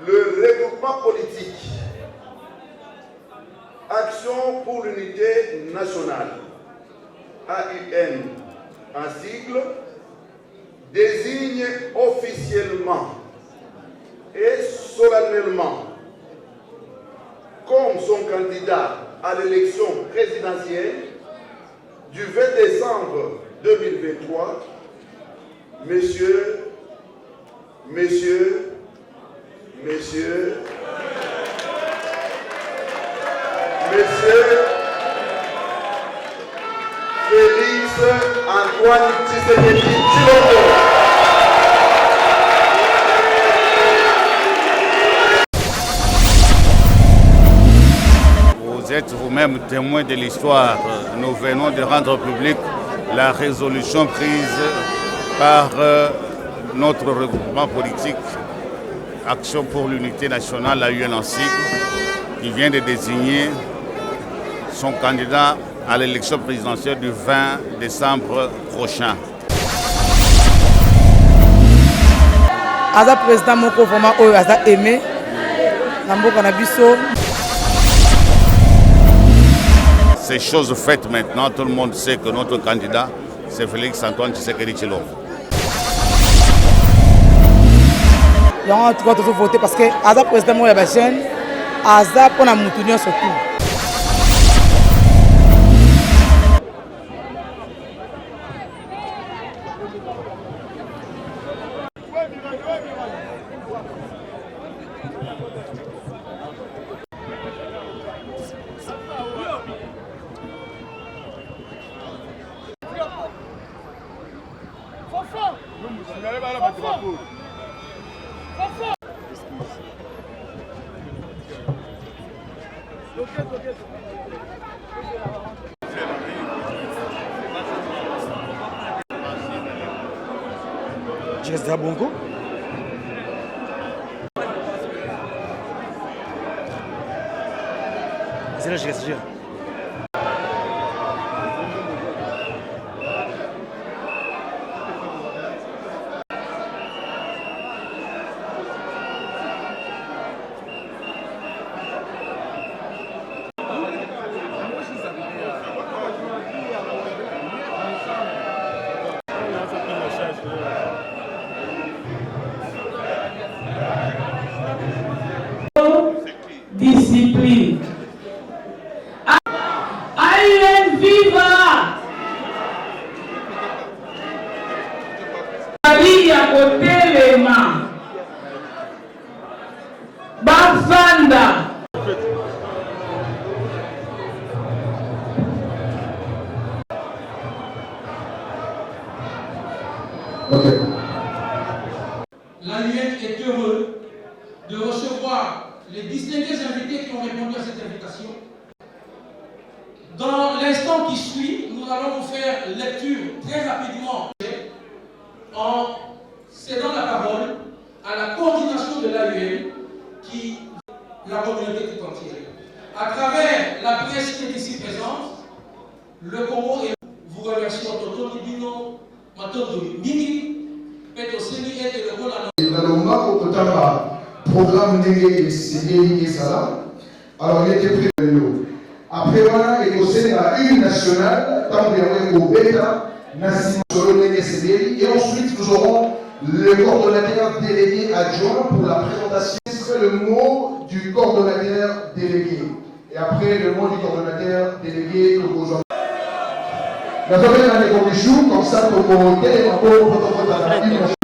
le regroupement politique Action pour l'unité nationale, AUN en sigle, désigne officiellement et solennellement comme son candidat à l'élection présidentielle du 20 décembre 2023, Monsieur Félix Antoine Tshisekedi Tshilombo. Vous êtes vous-même témoin de l'histoire. Nous venons de rendre public la résolution prise par notre regroupement politique Action pour l'unité nationale, AUN en sigle, qui vient de désigner son candidat à l'élection présidentielle du 20 décembre prochain. Aza président moko vraiment oyo aza aimé na mboka na biso. Ces choses faites maintenant, tout le monde sait que notre candidat c'est Félix Antoine Tshisekedi Tshilombo. On va voter parce que Aza président moi ya jeune Aza pour na mutu nyonso surtout. Jesse Dabongo. C'est là, Jesse. Discipline. AUN viva! Bali ya kotelema. Bafanda. L'AUN est heureux de recevoir les distingués invités qui ont répondu à cette invitation. Dans l'instant qui suit, nous allons vous faire lecture très rapidement en cédant la parole à la coordination de l'AUN qui la communauté tout entière. À travers la presse qui est ici présente, le Congo et vous remercions Toto Nibino, Matondo Mini, Peto Seni et le Roland. Programme de CDI et Salam. Alors, il était prévu. Après, voilà, il y a aussi une nationale, tant qu'il y a au Beta, et ensuite, nous aurons le coordonnateur délégué adjoint pour la présentation. Ce serait le mot du coordonnateur délégué. Et après, le mot du coordonnateur délégué que vous nous avons dans les conditions, comme ça, pour monter un peu au protocole d'analyse.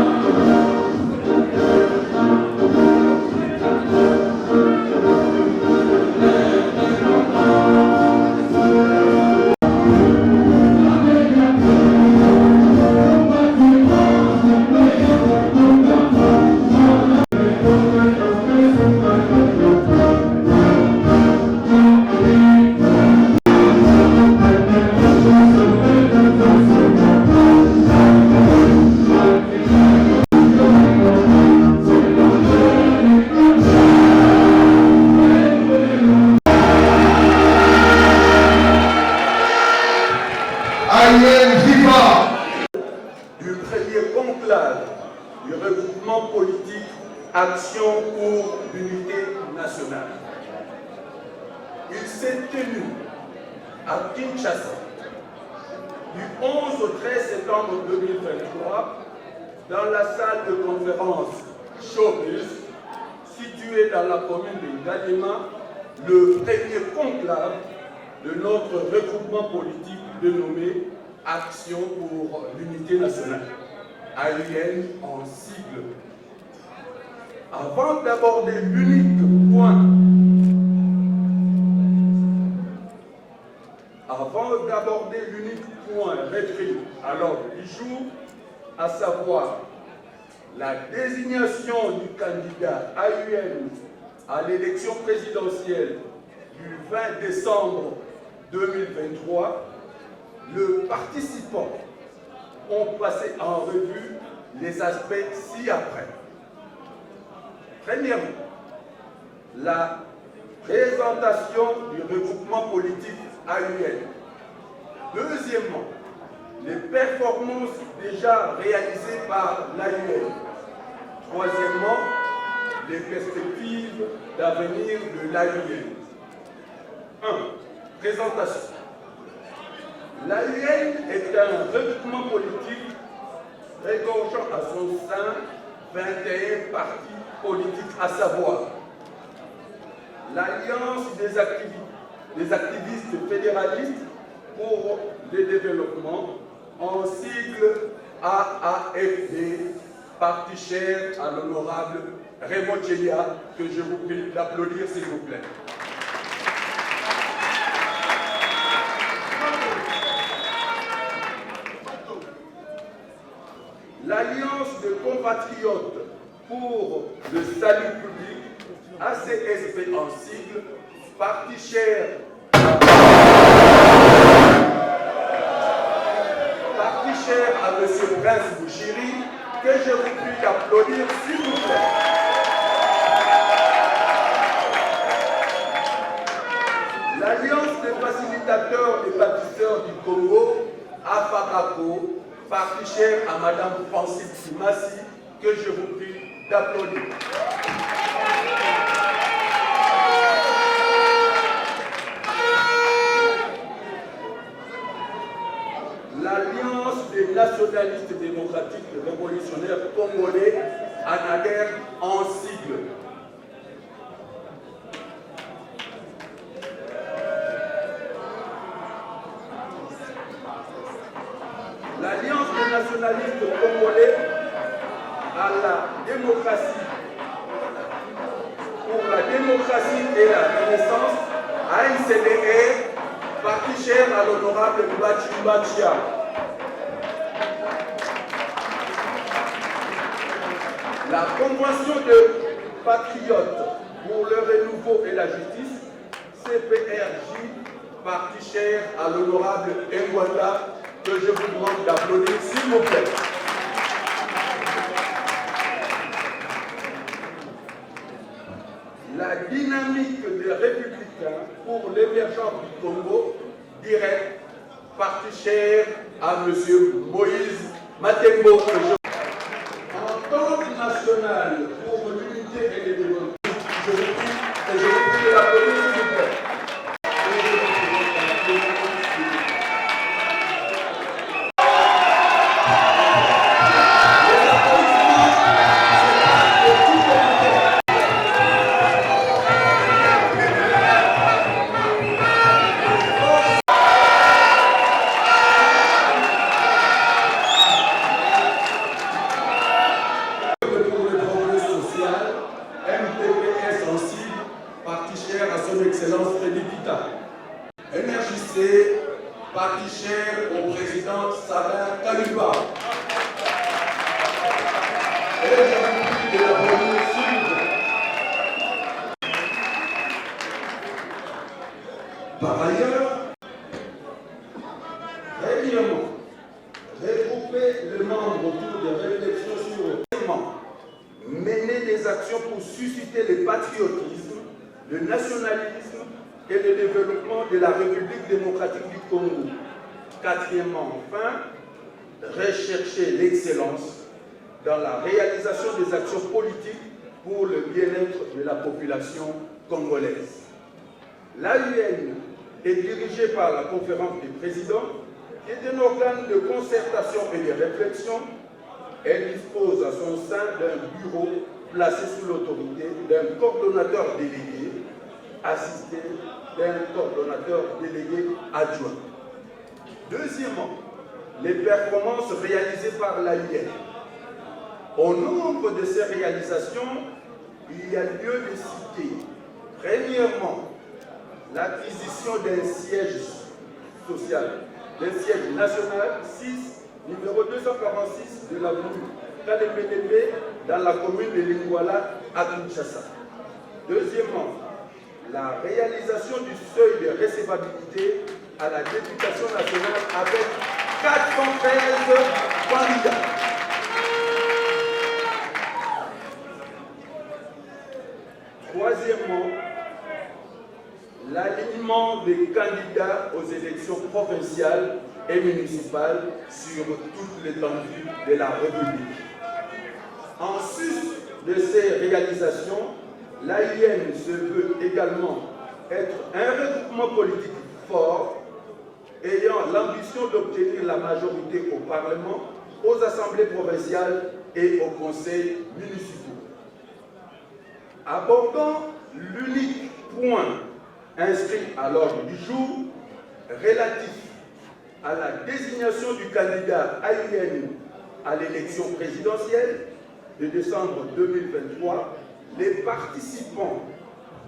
pour l'unité nationale. Il s'est tenu à Kinshasa du 11 au 13 septembre 2023 dans la salle de conférence Showbiz située dans la commune de Galima, le premier conclave de notre regroupement politique dénommé Action pour l'unité nationale, AUN en sigle. Avant d'aborder l'unique point repris à l'ordre du jour, à savoir la désignation du candidat AUN à l'élection présidentielle du 20 décembre 2023, les participants ont passé en revue les aspects ci-après. Premièrement, la présentation du regroupement politique AUN. Deuxièmement, les performances déjà réalisées par l'AUN. Troisièmement, les perspectives d'avenir de l'AUN. 1. Présentation. L'AUN est un regroupement politique regorgeant à son sein 21 partis politiques, à savoir l'Alliance des activistes fédéralistes pour le développement, en sigle AAFD, parti cher à l'honorable Raymond Tchélia, que je vous prie d'applaudir s'il vous plaît. L'Alliance de compatriotes pour le salut public, ACSP en sigle, parti cher à M. Prince Bouchiri, que je vous prie d'applaudir s'il vous plaît. L'Alliance des facilitateurs et bâtisseurs du Congo, AFACACO, parti cher à Mme Francine Simassi, que je vous prie d'applaudir. L'Alliance des nationalistes démocratiques révolutionnaires congolais, ANADER en sigle. L'Alliance des nationalistes congolais à la démocratie, pour la démocratie et la renaissance, ANCDR, parti cher à l'honorable Mbachia. La Convention de patriotes pour le renouveau et la justice, CPRJ, parti cher à l'honorable Ngwanda, que je vous demande d'applaudir s'il vous plaît. La dynamique des républicains pour l'émergence du Congo, direct, parti cher à M. Moïse Matembo. En tant que national pour l'unité et le développement, je vous prie de l'applaudir s'il vous plaît. Parti cher au président Sabin Kaluba. Et je vous prie de l'applaudir s'il vous plaît. Par ailleurs, régulièrement, regrouper les membres autour des réflexions sur comment mener des actions pour susciter le patriotisme, le nationalisme et le développement de la République démocratique du Congo. Quatrièmement, enfin, rechercher l'excellence dans la réalisation des actions politiques pour le bien-être de la population congolaise. L'AUN est dirigée par la conférence des présidents, qui est un organe de concertation et de réflexion. Elle dispose à son sein d'un bureau placé sous l'autorité d'un coordonnateur délégué, assisté d'un coordonnateur délégué adjoint. Deuxièmement, les performances réalisées par l'AUN. Au nombre de ces réalisations, il y a lieu de citer, premièrement, l'acquisition d'un siège social, d'un siège national 6, numéro 246 de l'avenue Kalembelembe, dans la commune de Lingouala à Kinshasa. Deuxièmement, la réalisation du seuil de recevabilité à la députation nationale avec 413 candidats. Troisièmement, l'alignement des candidats aux élections provinciales et municipales sur toute l'étendue de la République. En sus de ces réalisations, l'AUN se veut également être un regroupement politique fort, ayant l'ambition d'obtenir la majorité au Parlement, aux assemblées provinciales et aux conseils municipaux. Abordant l'unique point inscrit à l'ordre du jour relatif à la désignation du candidat AUN à l'élection présidentielle de décembre 2023, les participants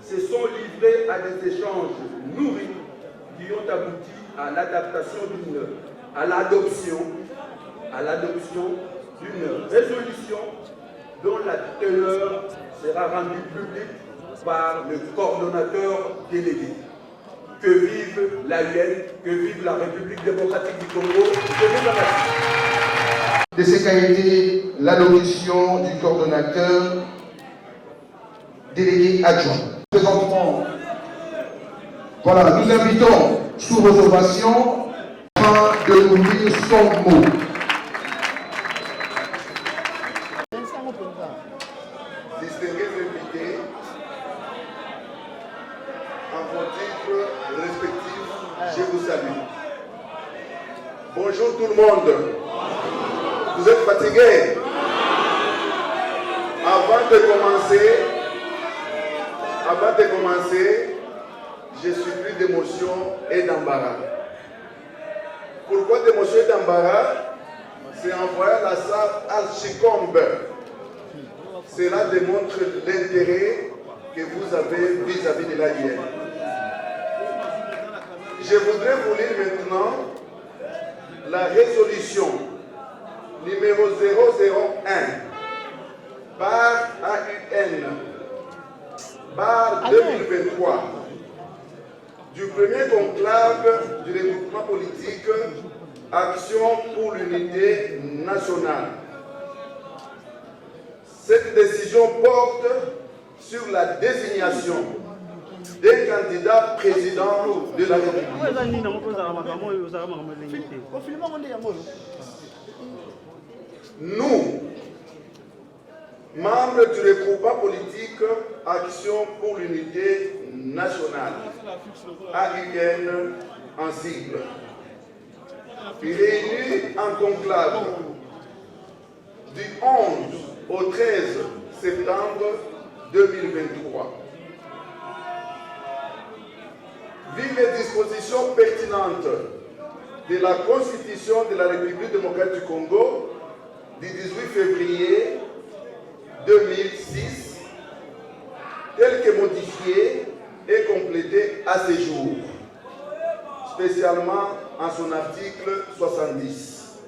se sont livrés à des échanges nourris qui ont abouti à l'adoption d'une résolution dont la teneur sera rendue publique par le coordonnateur délégué. Que vive l'AUN, que vive la République démocratique du Congo, que vive la nation. De ce qu'a été l'adoption du coordonnateur délégué adjoint. Présentement, voilà, nous invitons sous vos ovations afin de nous lire son mot. Distingués invités, en vos titres respectifs, je vous salue. Bonjour tout le monde. Vous êtes fatigués? Avant de commencer, je suis pris d'émotion et d'embarras. Pourquoi d'émotion et d'embarras? C'est en voyant la salle Archicombe. Cela démontre l'intérêt que vous avez vis-à-vis de l'AUN. Je voudrais vous lire maintenant la résolution numéro 001 par AUN bar 2023 du premier conclave du regroupement politique Action pour l'unité nationale. Cette décision porte sur la désignation des candidats président de la République. Nous, membres du regroupement politique Action pour l'unité nationale, AUN en sigle, réunis en conclave du 11 au 13 septembre 2023. Vu les dispositions pertinentes de la Constitution de la République démocratique du Congo du 18 février 2006, telle que modifiée et complétée à ce jour, spécialement en son article 70.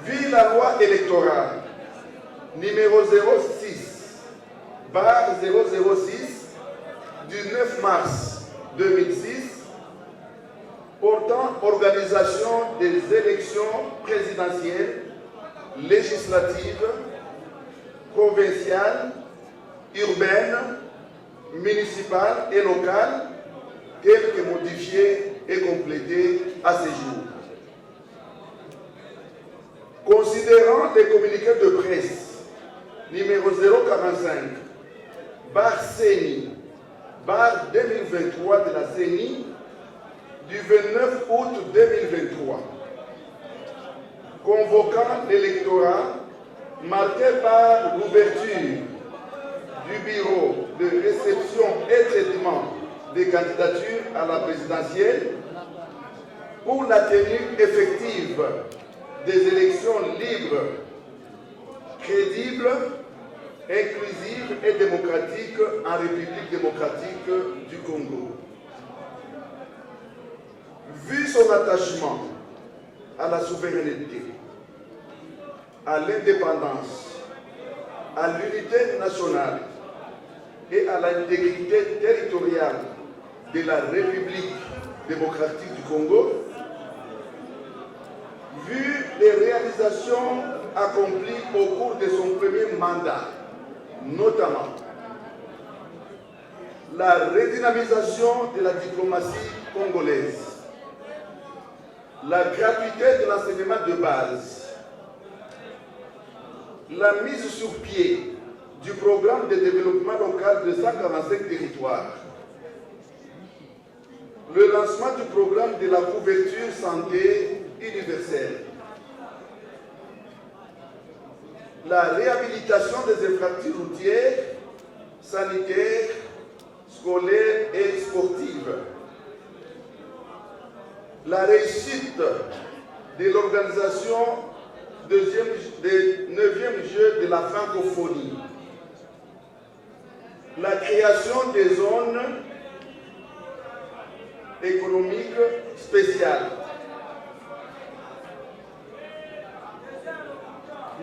Vu la loi électorale numéro 06/006 du 9 mars 2006 portant organisation des élections présidentielles, législatives, provinciales, urbaines, municipales et locales, telles que modifiées et complétées à ce jour. Considérant les communiqués de presse numéro 045, barre CENI, barre 2023 de la CENI, du 29 août 2023, convoquant l'électorat marqué par l'ouverture du bureau de réception et traitement des candidatures à la présidentielle pour la tenue effective des élections libres, crédibles, inclusives et démocratiques en République démocratique du Congo. Vu son attachement à la souveraineté, à l'indépendance, à l'unité nationale et à l'intégrité territoriale de la République démocratique du Congo, vu les réalisations accomplies au cours de son premier mandat, notamment la redynamisation de la diplomatie congolaise, la gratuité de l'enseignement de base, la mise sur pied du programme de développement local de 145 territoires, le lancement du programme de la couverture santé universelle, la réhabilitation des infrastructures routières, sanitaires, scolaires et sportives, la réussite de l'organisation des 9e Jeux de la francophonie, la création des zones économiques spéciales.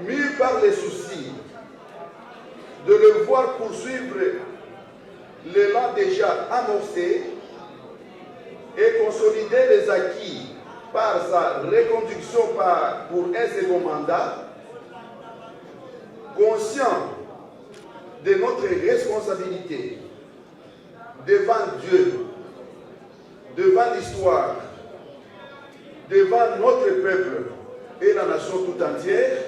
Mû par les soucis de le voir poursuivre l'élan déjà amorcé et consolider les acquis par sa reconduction pour un second mandat, conscient de notre responsabilité devant Dieu, devant l'histoire, devant notre peuple et la nation tout entière,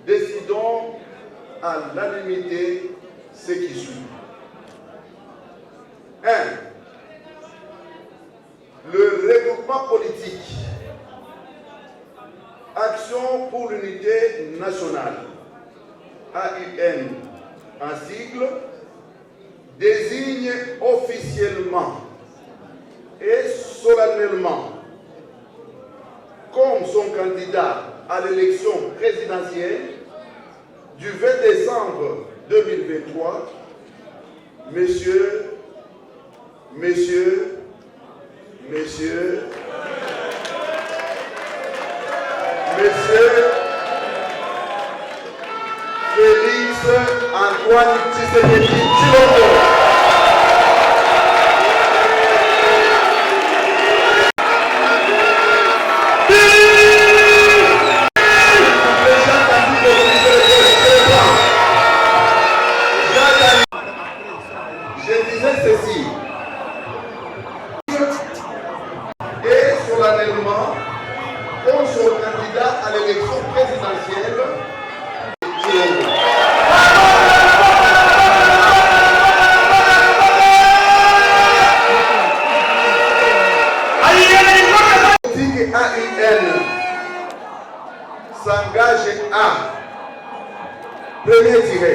décidons à l'unanimité ce qui suit. 1. Le regroupement politique, Action pour l'unité nationale, AUN en sigle, désigne officiellement et solennellement comme son candidat à l'élection présidentielle du 20 décembre 2023, Monsieur Félix Antoine Tshisekedi Tshilombo. Je disais ceci. Et solennellement, comme son candidat à l'élection présidentielle, AUN s'engage à premier tiré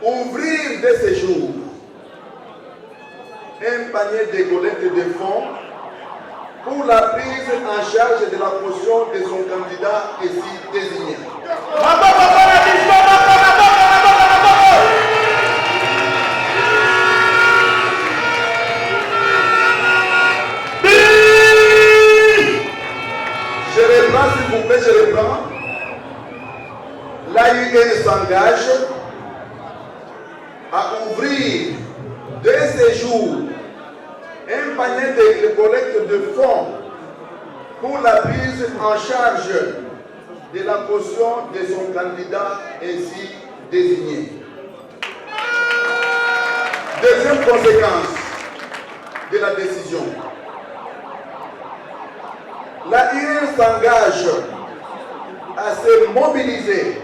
ouvrir dès ce jour un panier de collecte de fonds pour la prise en charge de la caution de son candidat ici désigné. Je reprends, s'il vous plaît, je reprends. L'AUN s'engage à ouvrir dès ce jour un panier de collecte de fonds pour la prise en charge de la caution de son candidat ainsi désigné. Deuxième conséquence de la décision. L'AUN s'engage à se mobiliser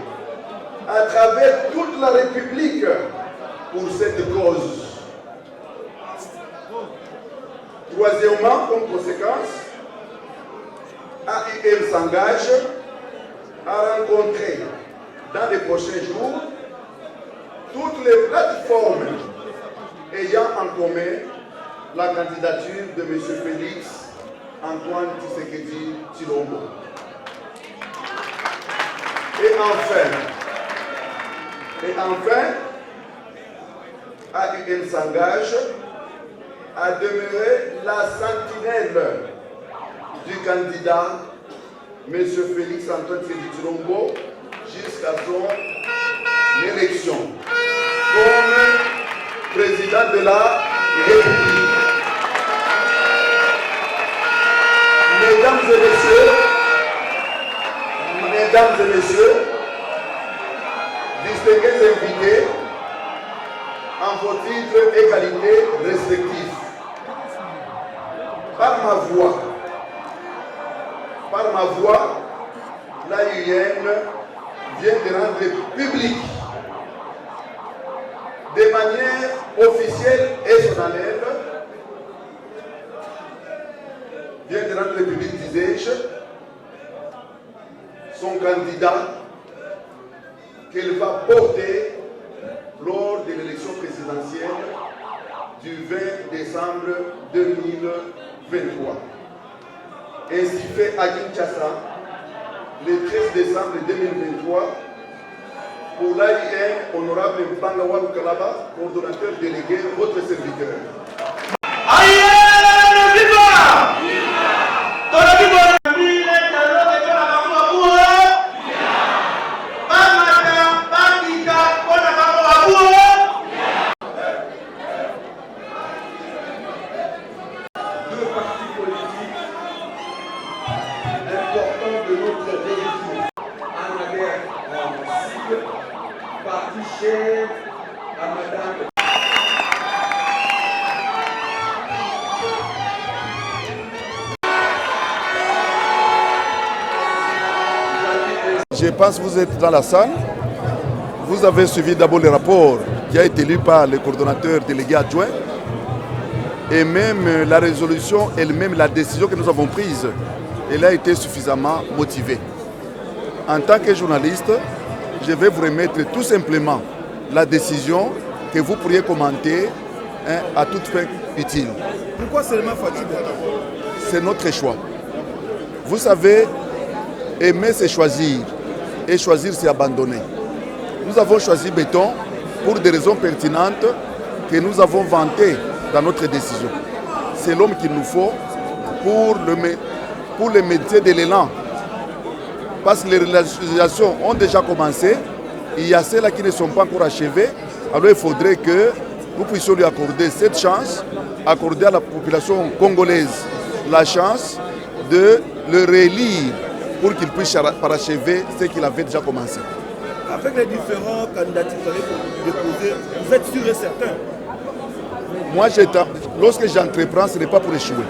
à travers toute la République pour cette cause. Troisièmement, comme conséquence, AIM s'engage à rencontrer dans les prochains jours toutes les plateformes ayant en commun la candidature de M. Félix Antoine Tshisekedi Tshilombo. Et enfin, AIM s'engage à demeurer la sentinelle du candidat M. Félix Antoine Tshisekedi Tshilombo jusqu'à son élection comme président de la République. Mesdames et messieurs, distingués invités, en vos titres et qualités respectifs, par ma voix, l'AIN vient de rendre public de manière officielle et solennelle, vient de rendre public, disais-je, son candidat qu'elle va porter lors de l'élection présidentielle du 20 décembre 2023. Ainsi fait à Kinshasa, le 13 décembre 2023, pour l'AIN, honorable Mpangawa Lukalaba, coordonnateur délégué, votre serviteur. Je pense que vous êtes dans la salle. Vous avez suivi d'abord le rapport qui a été lu par le coordonnateur délégué adjoint et même la résolution elle-même, la décision que nous avons prise, elle a été suffisamment motivée. En tant que journaliste, je vais vous remettre tout simplement la décision que vous pourriez commenter à toute fin utile. Pourquoi seulement Fatiba? C'est notre choix. Vous savez, aimer c'est choisir et choisir c'est abandonner. Nous avons choisi Béton pour des raisons pertinentes que nous avons vantées dans notre décision. C'est l'homme qu'il nous faut pour le métier de l'élan. Parce que les réalisations ont déjà commencé, il y a celles qui ne sont pas encore achevées, alors il faudrait que nous puissions lui accorder cette chance, accorder à la population congolaise la chance de le réélire pour qu'il puisse parachever ce qu'il avait déjà commencé. Avec les différents candidats que vous allez déposer, vous êtes sûr et certain? Moi, lorsque j'entreprends, ce n'est pas pour échouer.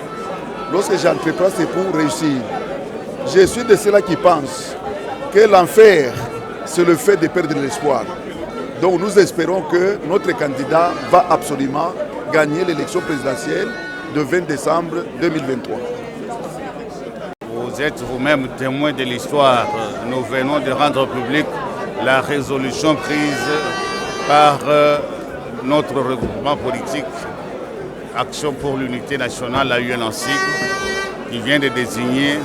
Lorsque j'entreprends, c'est pour réussir. Je suis de ceux-là qui pensent que l'enfer, c'est le fait de perdre l'espoir. Donc nous espérons que notre candidat va absolument gagner l'élection présidentielle de 20 décembre 2023. Vous êtes vous-même témoin de l'histoire. Nous venons de rendre publique la résolution prise par notre regroupement politique Action pour l'unité nationale, la UNC, qui vient de désigner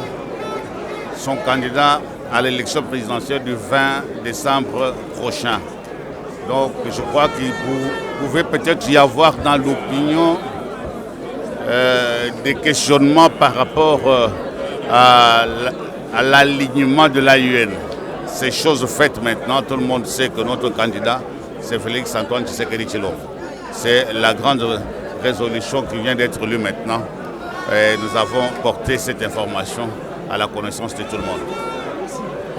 son candidat à l'élection présidentielle du 20 décembre prochain. Donc je crois qu'il pouvait peut-être y avoir dans l'opinion des questionnements par rapport à l'alignement de l'AUN. C'est chose faite maintenant, tout le monde sait que notre candidat, c'est Félix Antoine Tshisekedi Tshilombo. C'est la grande résolution qui vient d'être lue maintenant. Et nous avons porté cette information à la connaissance de tout le monde.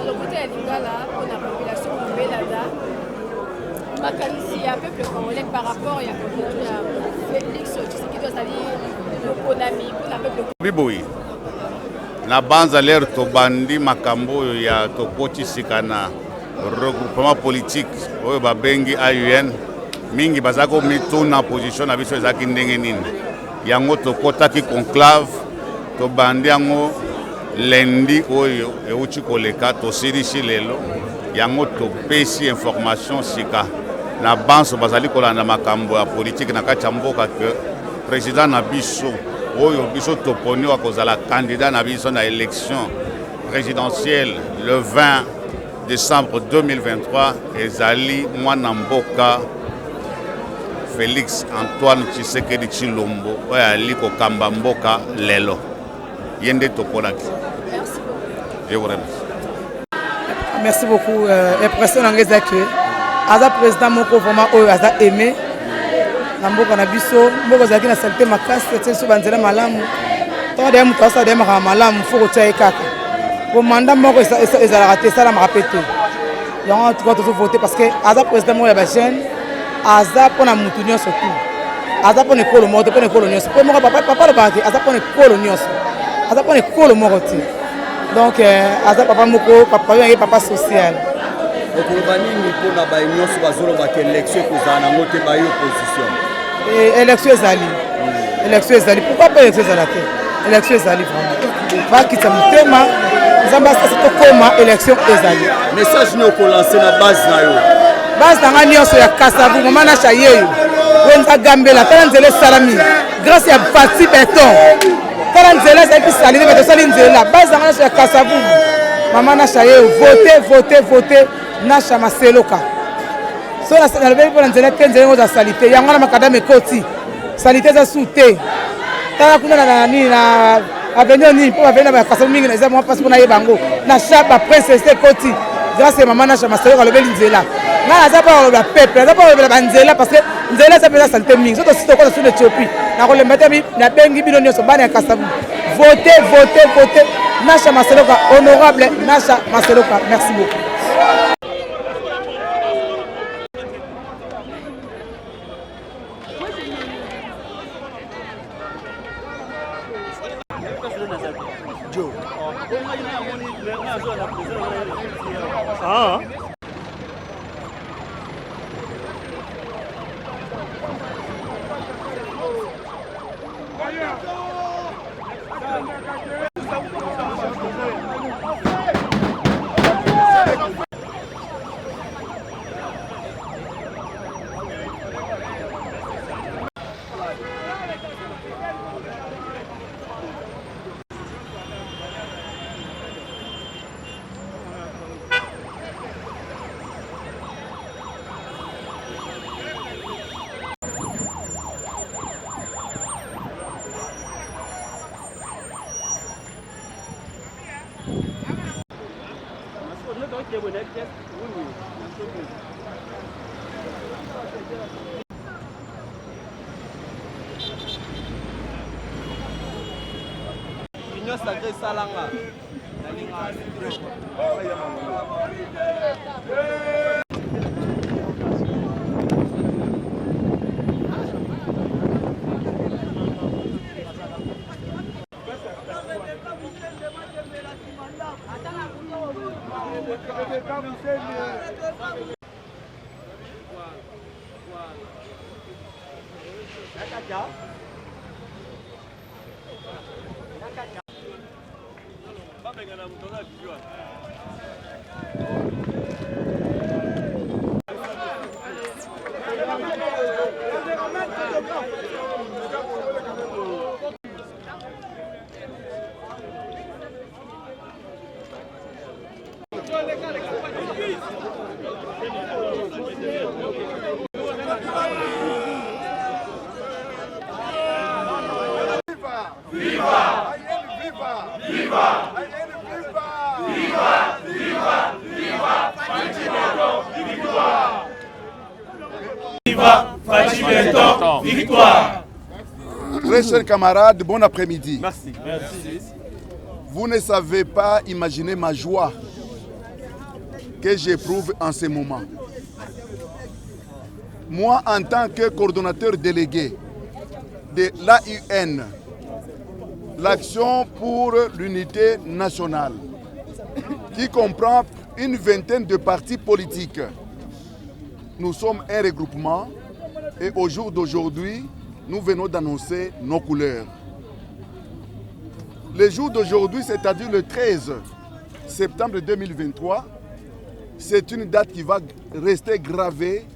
Alors, côté à Lingala, pour la population de Belada, le peuple congolais par rapport à Félix Tshisekedi, c'est-à-dire le Konami, pour la peuple. Oui. na banza lere tobandi makambo oyo ya tokotisika na regroupement politique oyo babengi AUN mingi baza komituna position na biso ezalaki ndenge nini yango tokotaki conclave tobandi yango lendi oyo euti koleka tosilisi lelo yango topesi information sika na banso bazali kolanda makambo ya politique na kati ya mboka ke président na biso oyo biso toponi wa kozala candidat na biso na élection présidentielle le 20 décembre 2023 ezali mwana mboka Félix Antoine Tshisekedi Tshilombo oyo ali kokamba mboka lelo yende toponaki. Je vous remercie. Merci beaucoup. Impression d'engagé que Aza président moko vraiment oyo aza aimé na mboka na biso mboka zaki na salite makasi tete so banzela malamu to de muto asa de maka malamu foko tsaye kaka bo manda moko ezala raté ça la me répéter yango tu vas te voter parce que Aza président mo ya ba jeune Aza pona mutu nyonso tout Aza pona ekolo moto pona ekolo nyonso po moko papa le banque Aza pona ekolo nyonso Aza pona ekolo moko ti donc Aza papa moko papa yo papa social. Élection ezali. Élection ezali. Pourquoi pas élection ezali? Élection ezali vraiment. Ba kitsa mutema, nzamba sasa tokoma élection ezali. Message ni okolancer na base na yo. Base na nyonso ya Kasavu mama na chayeyo. Wenza gambela tala nzele salami. Grâce à Fati Beton. Tala nzele za pi salini beto sali nzela. Base na nyonso ya Kasavu. Mama na chayeyo voter Nasha Maseloka. So la lebe pour nzela tenzele ngo za salite. Yango na makadame ekoti. Salite za sute. Tala kuna na nini na avenir ni pour avenir ba Kasavu mingi na za mo passe pour na yebango. Na chapa princesse ekoti. Grâce à maman Nasha Maseloka lebe nzela. Na za pa le peuple, za pa le banzela parce que nzela ça peut salite mingi. So to sito ko sur l'Éthiopie. Na ko le metami na bengi bilonyo so bana ya Kasavu. Votez. Nasha Maseloka, honorable Nasha Maseloka. Merci beaucoup. Union sacrée Salanga. Victoire. Très chers camarades, bon après-midi. Merci. Vous ne savez pas imaginer ma joie que j'éprouve en ce moment. Moi, en tant que coordonnateur délégué de l'AUN, l'action pour l'unité nationale, qui comprend une vingtaine de partis politiques. Nous sommes un regroupement et au jour d'aujourd'hui, nous venons d'annoncer nos couleurs. Le jour d'aujourd'hui, c'est-à-dire le 13 septembre 2023, c'est une date qui va rester gravée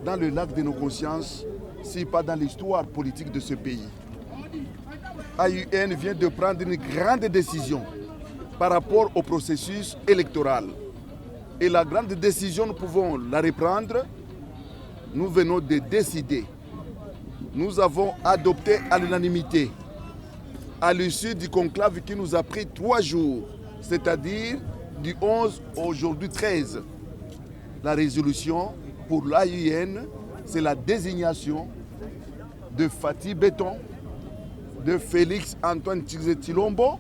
dans le lac de nos consciences, si pas dans l'histoire politique de ce pays. AUN vient de prendre une grande décision par rapport au processus électoral. Et la grande décision, nous pouvons la reprendre. Nous venons de décider. Nous avons adopté à l'unanimité, à l'issue du conclave qui nous a pris 3 jours, c'est-à-dire du 11 au aujourd'hui 13, la résolution pour l'AUN, c'est la désignation de Fatih Béton, de Félix Antoine Tshilombo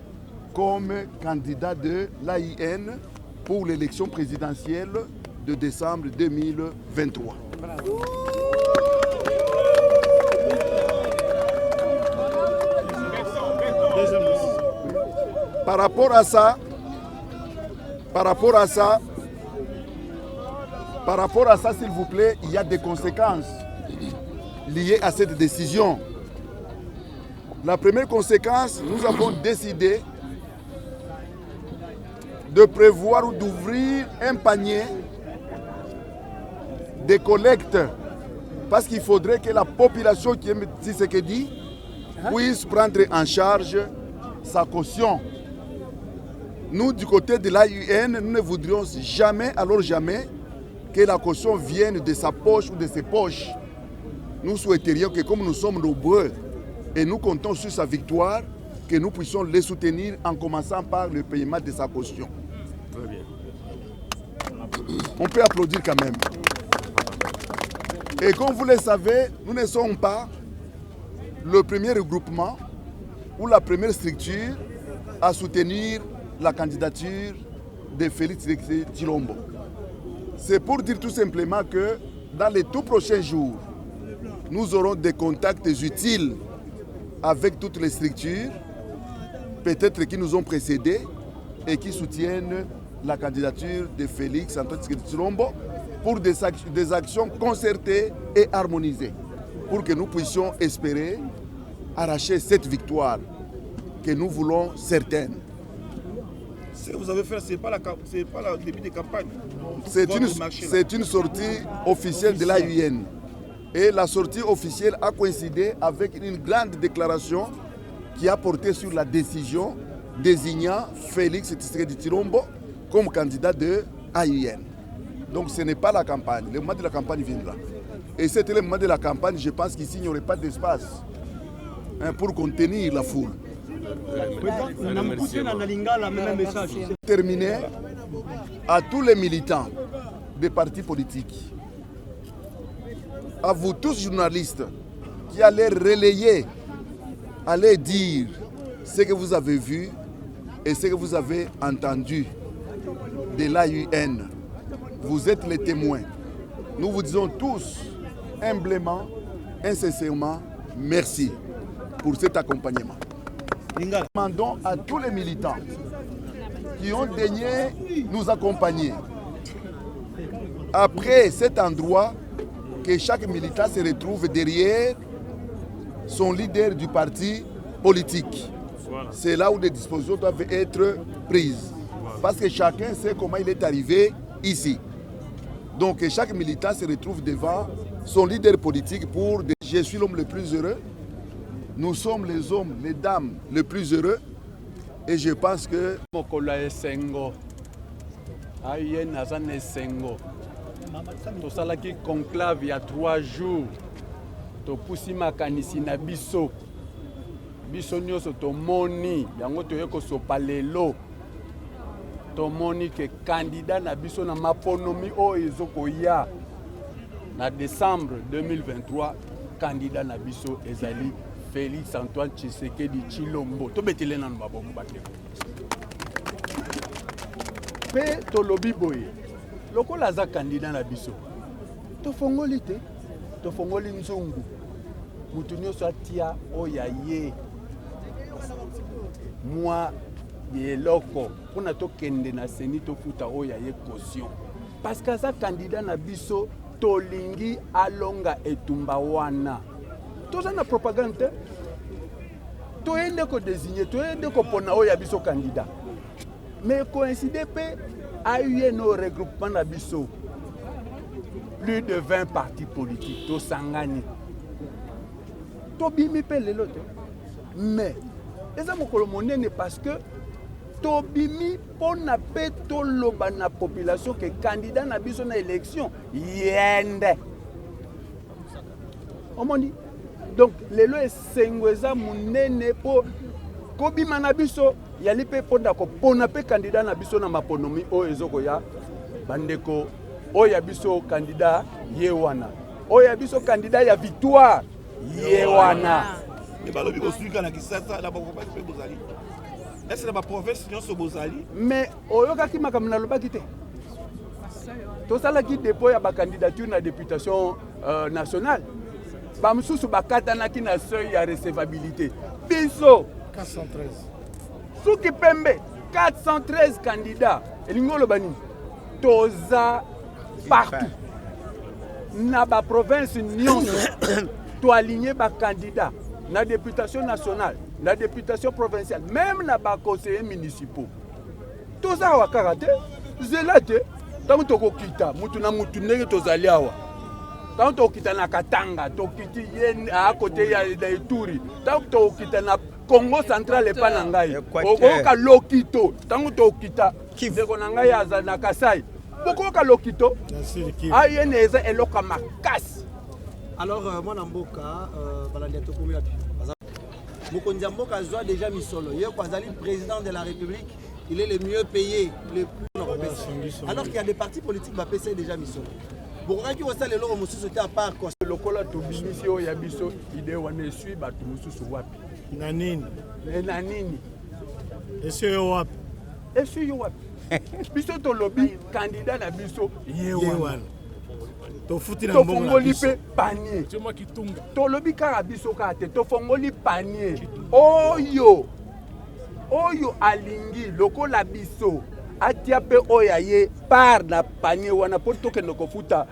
comme candidat de l'AUN pour l'élection présidentielle de décembre 2023. Par rapport à ça, s'il vous plaît, il y a des conséquences liées à cette décision. La première conséquence, nous avons décidé de prévoir ou d'ouvrir un panier de collecte parce qu'il faudrait que la population qui aime Tshisekedi puisse prendre en charge sa caution. Nous, du côté de l'AUN, nous ne voudrions jamais, alors jamais, que la caution vienne de sa poche ou de ses poches. Nous souhaiterions que comme nous sommes nombreux et nous comptons sur sa victoire, que nous puissions les soutenir en commençant par le paiement de sa caution. Très bien. On peut applaudir quand même. Et comme vous le savez, nous ne sommes pas le premier regroupement ou la première structure à soutenir la candidature de Félix Tshilombo. C'est pour dire tout simplement que dans les tout prochains jours, nous aurons des contacts utiles avec toutes les structures, peut-être qui nous ont précédés et qui soutiennent la candidature de Félix Antoine Tshilombo pour des actions concertées et harmonisées, pour que nous puissions espérer arracher cette victoire que nous voulons certaine. Ce que vous avez fait, ce n'est pas le début de campagne. C'est une sortie officielle de l'AUN. Et la sortie officielle a coïncidé avec une grande déclaration qui a porté sur la décision désignant Félix Tshilombo comme candidat de AUN. Donc ce n'est pas la campagne. Le moment de la campagne viendra. Et c'était le moment de la campagne, je pense qu'ici il n'y aurait pas d'espace pour contenir la foule. Terminé à tous les militants des partis politiques, à vous tous journalistes qui allez relayer, allez dire ce que vous avez vu et ce que vous avez entendu de l'AUN. Vous êtes les témoins. Nous vous disons tous humblement, incessamment, merci pour cet accompagnement. Nous demandons à tous les militants qui ont daigné nous accompagner, après cet endroit, que chaque militant se retrouve derrière son leader du parti politique. C'est là où des dispositions doivent être prises. Parce que chacun sait comment il est arrivé ici. Donc chaque militant se retrouve devant son leader politique pour dire « Je suis l'homme le plus heureux ». Nous sommes les hommes, les dames les plus heureux. Et je pense que... tosalaki conclave ya 3 jours topusi makanisi na biso nyonso tomoni yango toye kosopa lelo tomoni ke candidat na biso na maponomi oyo ezokoya na décembre 2023 candidat na biso ezali Félix Antoine Tshisekedi Tshilombo tobetele nanu maboko bateko pe tolobi boye lokola aza candidat na biso tofongoli te tofongoli nzungu mutu nyonso atia oyo ye moi yeloko pona to kende na seni to futa oya ye caution parce que ça candidat na biso tolingi alonga etumba wana toza na propagande toyende ko désigner toyende ko pona oya biso candidat mais coïncide pe a eu nos regroupements na biso plus de 20 partis politiques to sangani to bimi pe lelo te mais eza mokolo monene parce que to bimi pona pe to loba na population que candidat na biso na élection yende omoni donc lelo esengweza monene po kobima na biso yali pe ponda ko pona pe candidat na biso na maponomi o ezoko ya bandeko oya biso candidat yewana oya biso candidat ya victoire yewana mais balobi ko suika na kisasa na ba ko pe bozali est-ce que la province nyonso bozali mais oyoka ki makamna lobaki te to sala ki dépôt ya ba candidature na députation nationale ba mususu bakatana ki na seuil ya recevabilité biso 413 Souki Pembe 413 candidats elingolo bani toza partout na ba province nyonso to aligner ba candidat na députation nationale na députation provinciale même na ba conseillers municipaux toza wa karate zelate tango tokokita mutu na mutu ndenge tozali awa tango tokita na Katanga tokiti ye a côté ya Ituri tango tokita na Congo central et pas na ngai okoka lokito tango tokita ndeko na ngai aza na Kasai okoka lokito ayeneza eloka makasi. Alors moi Namboka balandi to komi la Mokonzi Mboka a déjà misolo ye kwazali président de la République, il est le mieux payé, le plus alors qu'il y a des partis politiques va passer déjà misolo. Pourquoi qui osale lelo mususu te à part quoi lokola to bimisi o ya biso ide wana esui batu mususu wapi na nini esui wapi esui wapi biso to lobby candidat na biso yewana to futi na mbongo na biso panier to lobby kaka biso ka te to fongoli panier oyo alingi lokola biso atia pe oya ye par na panier wana po to kende ko futa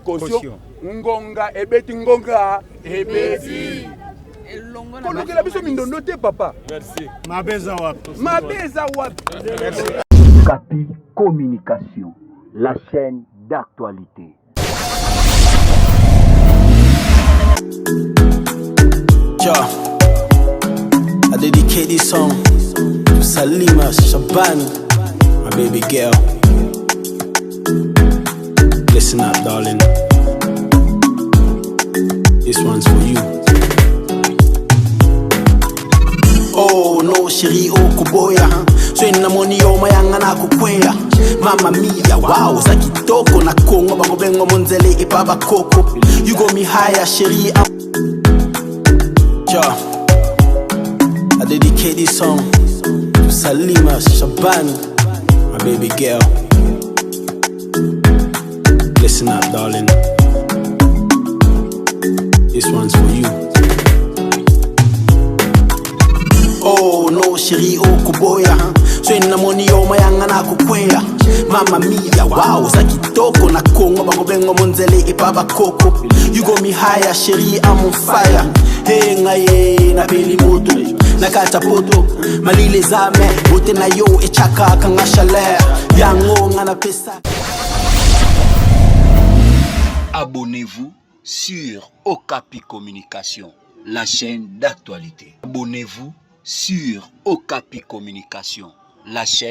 caution ngonga ebeti kolokela biso mindondo te papa. Merci. Mabeza wapi Okapi Communication, la chaîne d'actualité. Yeah, I dedicate this song to Salima Shaban, my baby girl. Listen up, darling. This one's for you. Oh no, shiri okuboya. So ina money yo mayanga na kukwea. Mama mia, wow, za kitoko na kongo bako bengo monzele ipaba koko. You got me higher, shiri. Yeah, I dedicate this song to Salima Shaban, my baby girl. Listen up, darling. This one's for you. Oh no, shiri okuboya. So ina money yo mayanga na kukwea. Mama mia, wow, za kitoko na kongo bako bengo monzele ipaba koko. You got me higher, shiri, I'm on fire. Hey ngaye na peli moto na kata poto malile zame bote na yo echaka kanga chaleur yango ngana pesa. Abonnez-vous sur Okapi Communication, la chaîne d'actualité. Abonnez-vous sur Okapi Communication, la chaîne